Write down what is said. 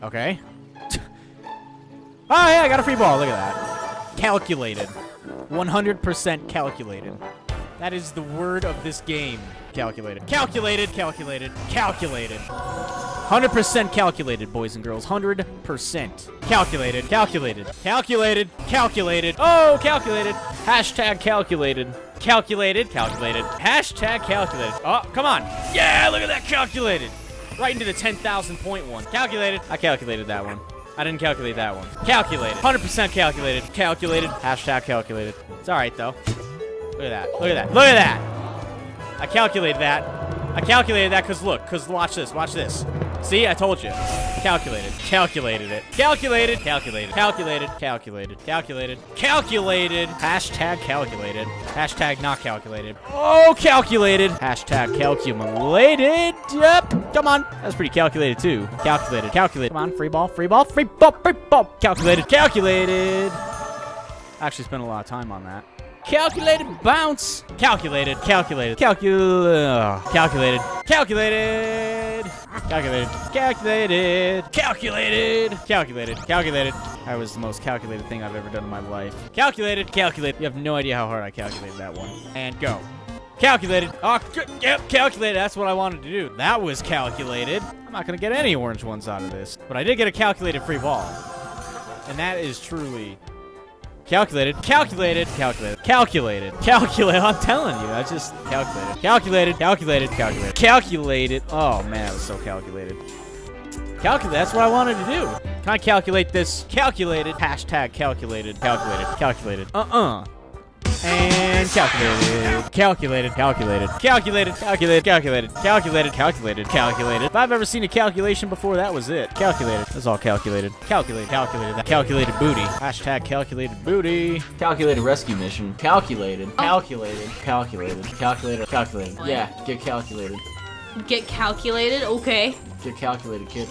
Okay. Oh, yeah, I got a free ball. Look at that. Calculated. 100% calculated. That is the word of this game. Calculated. Calculated. Calculated. Calculated. 100% calculated, boys and girls. 100%. Calculated. Calculated. Calculated. Calculated. Oh, calculated. Hashtag calculated. Calculated. Calculated. Hashtag calculated. Oh, come on. Yeah, look at that. Calculated. Right into the 10,000 point one. Calculated. I calculated that one. I didn't calculate that one. Calculated. 100% calculated. Calculated. Hashtag calculated. It's alright, though. Look at that. Look at that. Look at that. I calculated that. I calculated that because look. Because watch this. Watch this. See? I told you. Calculated. Calculated it. Calculated. Calculated. Calculated. Calculated. Calculated. Calculated. Hashtag calculated. Hashtag not calculated. Oh, calculated. Hashtag calculated. Yep. Come on. That's pretty calculated, too. Calculated. Calculated. Come on. Free ball. Free ball. Free ball. Free ball. Calculated. Calculated. I actually spent a lot of time on that. Calculated bounce. Calculated. Calculated. Calculated. Calculated. Calculated. Calculated. Calculated. Calculated. Calculated. Calculated. That was the most calculated thing I've ever done in my life. Calculated. Calculated. You have no idea how hard I calculated that one. And go. Calculated. Oh, yep, calculated. That's what I wanted to do. That was calculated. I'm not going to get any orange ones out of this. But I did get a calculated free ball. And that is truly... Calculated, calculated, calculated, calculated, calculated. I'm telling you, I just calculated. Calculated, calculated, calculated, calculated. Oh man, that was so calculated. Calculate, that's what I wanted to do. Can I calculate this? Calculated, hashtag calculated, calculated, calculated. And calculated, calculated, calculated, calculated, calculated, calculated, calculated, calculated, calculated. If I've ever seen a calculation before, that was it. Calculated. That's all calculated. Calculated, calculated. That calculated booty. Hashtag calculated booty. Calculated rescue mission. Calculated. Calculated. Calculated. Calculated. Calculated. Yeah, get calculated. Get calculated? Okay. Get calculated, kid.